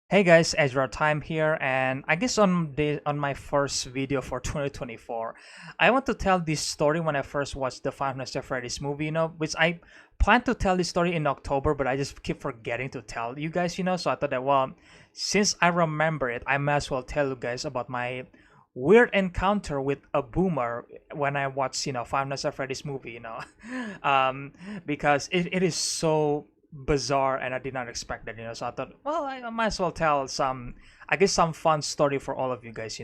Hey guys, Ezra Time here, and I guess on my first video for 2024, I want to tell this story when I first watched the Five Nights at Freddy's movie, which I planned to tell this story in October, but I just keep forgetting to tell you guys, so I thought that, well, since I remember it, I might as well tell you guys about my weird encounter with a boomer when I watched, Five Nights at Freddy's movie, um, because it is so bizarre and I did not expect that, so I thought, well, I might as well tell I guess some fun story for all of you guys,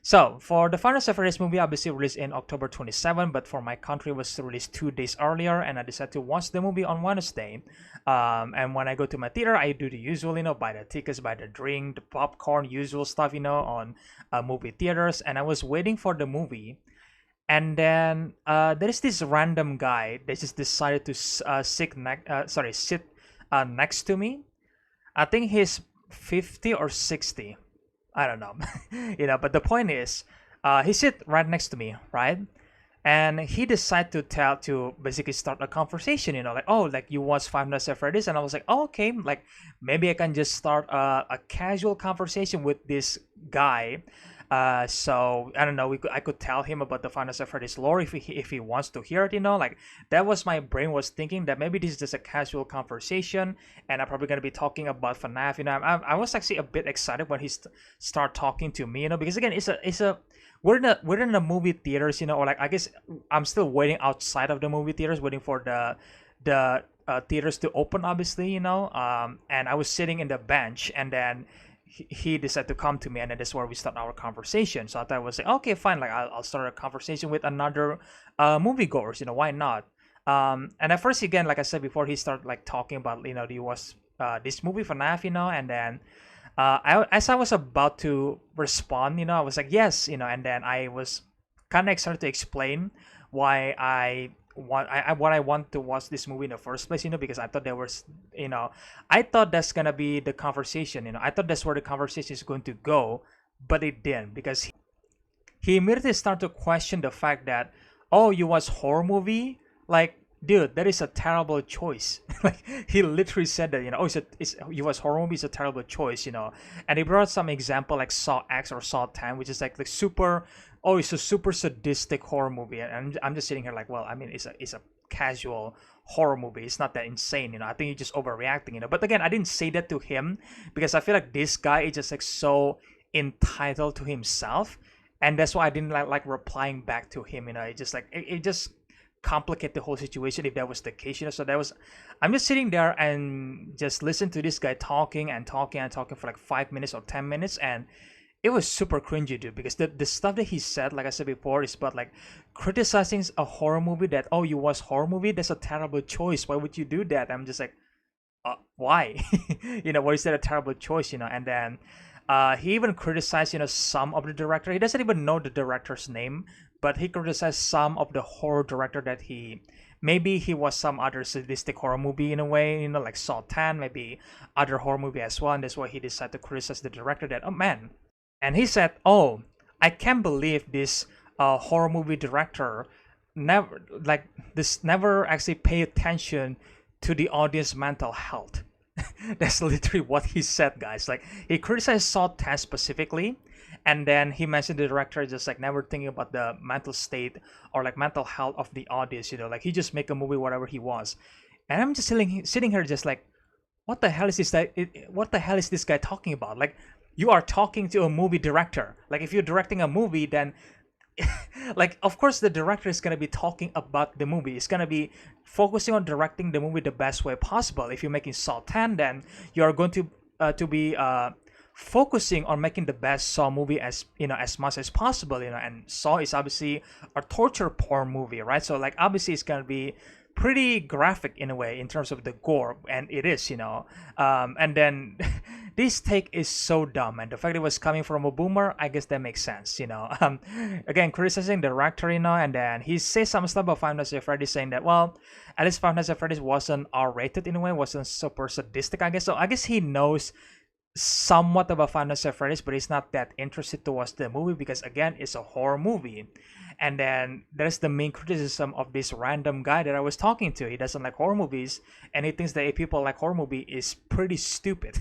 so for the Final Series movie, obviously released in October 27, but for my country it was released 2 days earlier, and I decided to watch the movie on Wednesday. And when I go to my theater, I do the usual, buy the tickets, buy the drink, the popcorn, usual stuff, on movie theaters. And I was waiting for the movie, and then there is this random guy that just decided to sit next to me. I think he's 50 or 60. I don't know. But the point is, he sit right next to me, right? And he decided to basically start a conversation, like, oh, like you watch Five Nights at Freddy's, and I was like, oh, okay, like maybe I can just start a casual conversation with this guy. So I don't know. I could tell him about the Five Nights at Freddy's lore if he wants to hear it. Like that was my brain was thinking that maybe this is just a casual conversation, and I'm probably gonna be talking about FNAF. I was actually a bit excited when he start talking to me. Because again, it's a we're in the movie theaters. Or like I guess I'm still waiting outside of the movie theaters, waiting for the theaters to open, obviously. And I was sitting in the bench, and then he decided to come to me, and then that's where we start our conversation. So I thought I was like, okay, fine, like I'll start a conversation with another moviegoers, why not? And at first, again, like I said before, he started like talking about, he was this movie FNAF, and then as I was about to respond, I was like, yes, and then I was kind of excited to explain why what I want to watch this movie in the first place, because I thought there was, I thought that's gonna be the conversation, I thought that's where the conversation is going to go, but it didn't, because he immediately started to question the fact that, oh, you watch horror movie, like, dude, that is a terrible choice. Like he literally said that, oh, you watch horror movie is a terrible choice, and he brought some example like Saw X or Saw 10, which is like super, oh, it's a super sadistic horror movie. And I'm just sitting here like, well, I mean, it's a casual horror movie. It's not that insane, I think you're just overreacting, but again, I didn't say that to him, because I feel like this guy is just like so entitled to himself, and that's why I didn't like replying back to him. It just like it just complicate the whole situation if that was the case. So that was, I'm just sitting there and just listen to this guy talking and talking and talking for like 5 minutes or 10 minutes, and it was super cringy, dude, because the stuff that he said, like I said before, is about like criticizing a horror movie, that, oh, you watch horror movie, that's a terrible choice, why would you do that? I'm just like, why? Why is that a terrible choice? And then he even criticized, some of the director. He doesn't even know the director's name, but he criticized some of the horror director that maybe he was some other sadistic horror movie in a way, like Saw 10, maybe other horror movie as well, and that's why he decided to criticize the director. That, oh man, and he said, oh, I can't believe this horror movie director never actually pay attention to the audience mental health. That's literally what he said, guys. Like he criticized Saw 10 specifically, and then he mentioned the director just like never thinking about the mental state or like mental health of the audience. Like he just make a movie whatever he wants, and I'm just sitting here just like, what the hell is this? What the hell is this guy talking about? Like you are talking to a movie director. Like if you're directing a movie, then like of course the director is going to be talking about the movie. It's going to be focusing on directing the movie the best way possible. If you're making Saw 10, then you're going to be focusing on making the best Saw movie as much as possible. And Saw is obviously a torture porn movie, right? So like obviously it's going to be pretty graphic in a way in terms of the gore, and it is, and then this take is so dumb, and the fact it was coming from a boomer, I guess that makes sense. Again, criticizing the director, and then he says some stuff about Five Nights at Freddy's, saying that, well, at least Five Nights at Freddy's wasn't R-rated in a way, wasn't super sadistic, I guess. So I guess he knows somewhat of a fan of Freddy's, but he's not that interested to watch the movie because again, it's a horror movie. And then there's the main criticism of this random guy that I was talking to. He doesn't like horror movies, and he thinks that if people like horror movie is pretty stupid.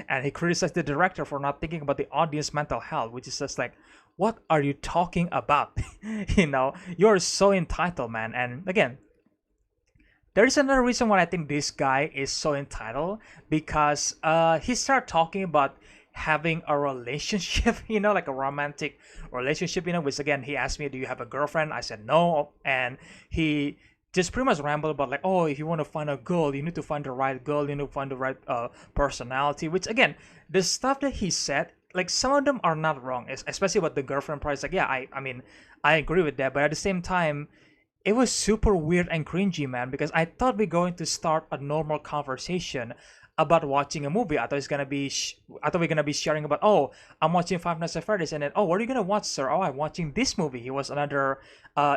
And he criticized the director for not thinking about the audience mental health, which is just like, what are you talking about? You're so entitled, man. And again, there's another reason why I think this guy is so entitled because he started talking about having a relationship, like a romantic relationship, which again, he asked me, do you have a girlfriend? I said no. And he just pretty much rambled about like, oh, if you want to find a girl, you need to find the right girl, you need to find the right personality, which again, the stuff that he said, like some of them are not wrong, especially about the girlfriend part. It's like, yeah, I mean, I agree with that, but at the same time, it was super weird and cringy, man, because I thought we're going to start a normal conversation about watching a movie. I thought it's gonna be, I thought we're gonna be sharing about, oh, I'm watching Five Nights at Freddy's, and then, oh, what are you gonna watch, sir? Oh, I'm watching this movie. It was another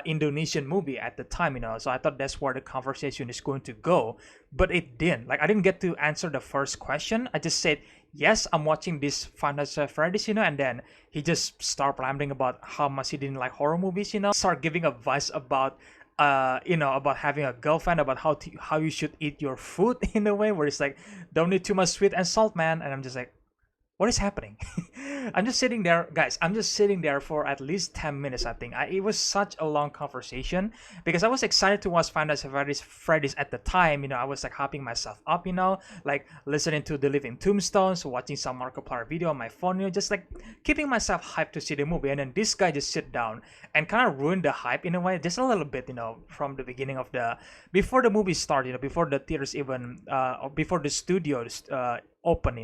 Indonesian movie at the time, so I thought that's where the conversation is going to go, but it didn't. Like, I didn't get to answer the first question. I just said, yes, I'm watching this Five Nights at Freddy's, and then he just started rambling about how much he didn't like horror movies, start giving advice about about having a girlfriend, about how you should eat your food in a way where it's like, don't need too much sweet and salt, man. And I'm just like, what is happening? I'm just sitting there, guys. I'm just sitting there for at least 10 minutes, I think. It was such a long conversation because I was excited to watch Five Nights at Freddy's at the time. I was like hyping myself up, like listening to The Living Tombstones, watching some Markiplier video on my phone, just like keeping myself hyped to see the movie. And then this guy just sit down and kind of ruined the hype in a way, just a little bit, from the beginning of before the movie started, before the theaters even, before the studios open,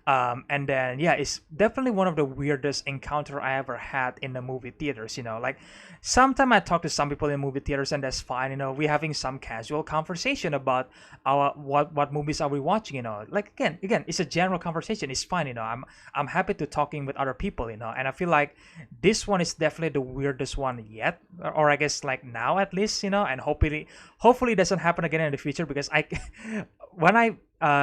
and then yeah, it's definitely one of the weirdest encounter I ever had in the movie theaters. Like sometimes I talk to some people in movie theaters and that's fine. We're having some casual conversation about our what movies are we watching. Like again, it's a general conversation. It's fine. I'm happy to talking with other people. And I feel like this one is definitely the weirdest one yet, or I guess like now at least. And hopefully it doesn't happen again in the future because I when I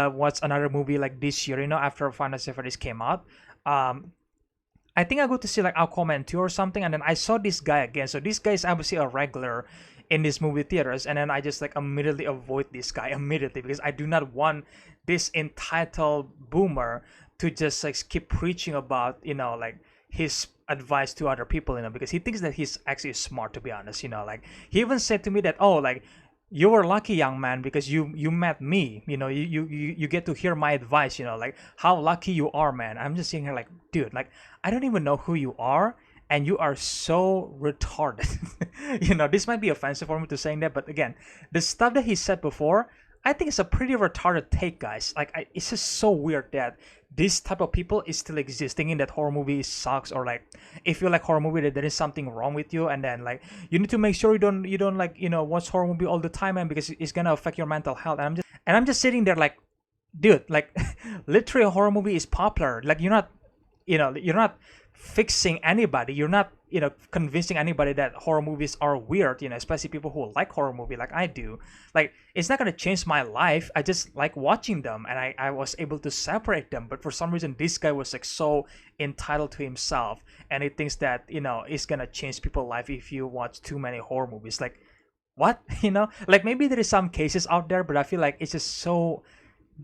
watched another movie like this year, after Final Fantasy came out, I think I go to see like Aquaman 2 or something, and then I saw this guy again. So this guy is obviously a regular in these movie theaters, and then I just like immediately avoid this guy immediately because I do not want this entitled boomer to just like keep preaching about like his advice to other people, because he thinks that he's actually smart, to be honest. Like he even said to me that, oh, like, you were lucky, young man, because you met me. You get to hear my advice. Like how lucky you are, man. I'm just sitting here like, dude, like I don't even know who you are, and you are so retarded. This might be offensive for me to saying that, but again, the stuff that he said before, I think it's a pretty retarded take, guys. Like it's just so weird that this type of people is still existing in that horror movie sucks, or like if you like horror movie that there is something wrong with you, and then like you need to make sure you don't like watch horror movie all the time, man, because it's gonna affect your mental health. And I'm just sitting there like, dude, like literally a horror movie is popular. Like you're not fixing anybody. You're not convincing anybody that horror movies are weird, especially people who like horror movie like I do. Like it's not going to change my life. I just like watching them, and I was able to separate them. But for some reason this guy was like so entitled to himself, and he thinks that it's going to change people's life if you watch too many horror movies. Like what? Like maybe there is some cases out there, but I feel like it's just so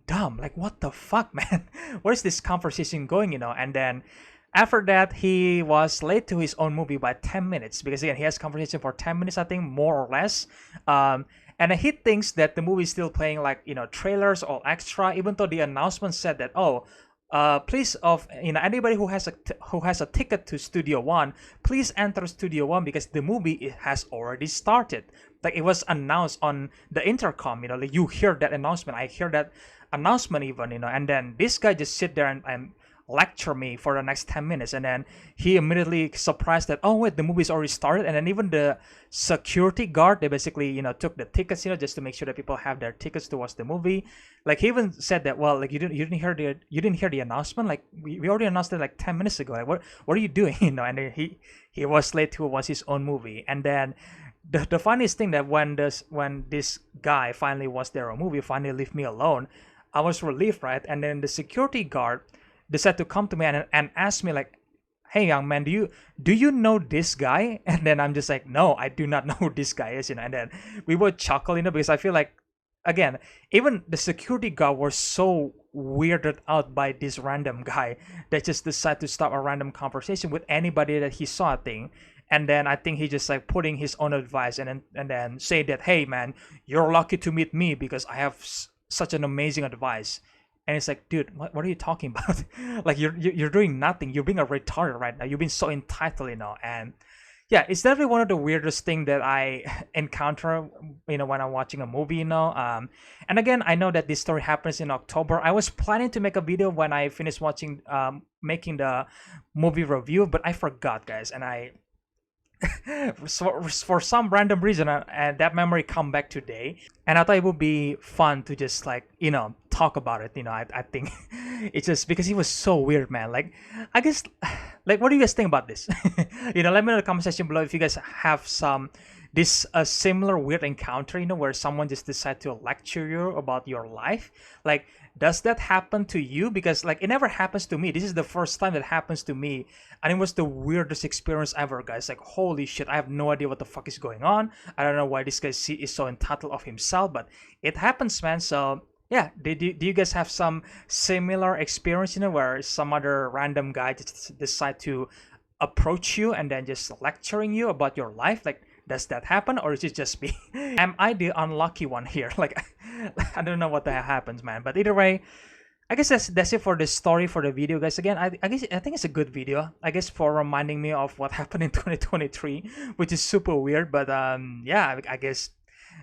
dumb. Like what the fuck, man? Where's this conversation going? And then after that, he was late to his own movie by 10 minutes because again, he has conversation for 10 minutes, I think, more or less. And he thinks that the movie is still playing like trailers or extra, even though the announcement said that, oh, please, of anybody who has a ticket to Studio One, please enter Studio One because the movie has already started. Like it was announced on the intercom. Like you hear that announcement. I hear that announcement even. And then this guy just sit there and lecture me for the next 10 minutes, and then he immediately surprised that, oh wait, the movie's already started. And then even the security guard, they basically took the tickets just to make sure that people have their tickets to watch the movie. Like he even said that, well, like you didn't hear the announcement, like we already announced it like 10 minutes ago, like what are you doing? And then he was late to watch his own movie. And then the funniest thing that when this guy finally watched their own movie, finally left me alone, I was relieved, right? And then the security guard decided to come to me and ask me like, hey young man, do you know this guy? And then I'm just like, no, I do not know who this guy is, and then we would chuckle, because I feel like, again, even the security guard was so weirded out by this random guy that just decided to start a random conversation with anybody that he saw a thing. And then I think he just like putting his own advice, and then say that, hey man, you're lucky to meet me because I have such an amazing advice. And it's like, dude, what are you talking about? Like you're doing nothing. You're being a retarded right now. You've been so entitled, and yeah, it's definitely one of the weirdest thing that I encounter, when I'm watching a movie, and again, I know that this story happens in October. I was planning to make a video when I finished watching, making the movie review, but I forgot, guys, and for some random reason, and that memory come back today, and I thought it would be fun to just like talk about it. I think it's just because he was so weird, man. Like, I guess, like, what do you guys think about this? Let me know in the comment section below if you guys have this a similar weird encounter, where someone just decide to lecture you about your life. Like, does that happen to you? Because like it never happens to me. This is the first time that happens to me, and it was the weirdest experience ever, guys. Like, holy shit, I have no idea what the fuck is going on. I don't know why this guy is so entitled of himself, but it happens, man. So yeah, do you guys have some similar experience, where some other random guy just decide to approach you and then just lecturing you about your life? Like, does that happen, or is it just me? Am I the unlucky one here? Like, I don't know what the hell happens, man. But either way, I guess that's it for the story, for the video, guys. Again, I think it's a good video, I guess, for reminding me of what happened in 2023, which is super weird. But yeah, I guess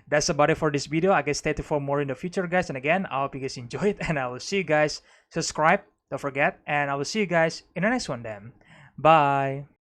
that's about it for this video. I guess stay tuned for more in the future, guys. And again, I hope you guys enjoy it, and I will see you guys. Subscribe, don't forget, and I will see you guys in the next one then. Bye.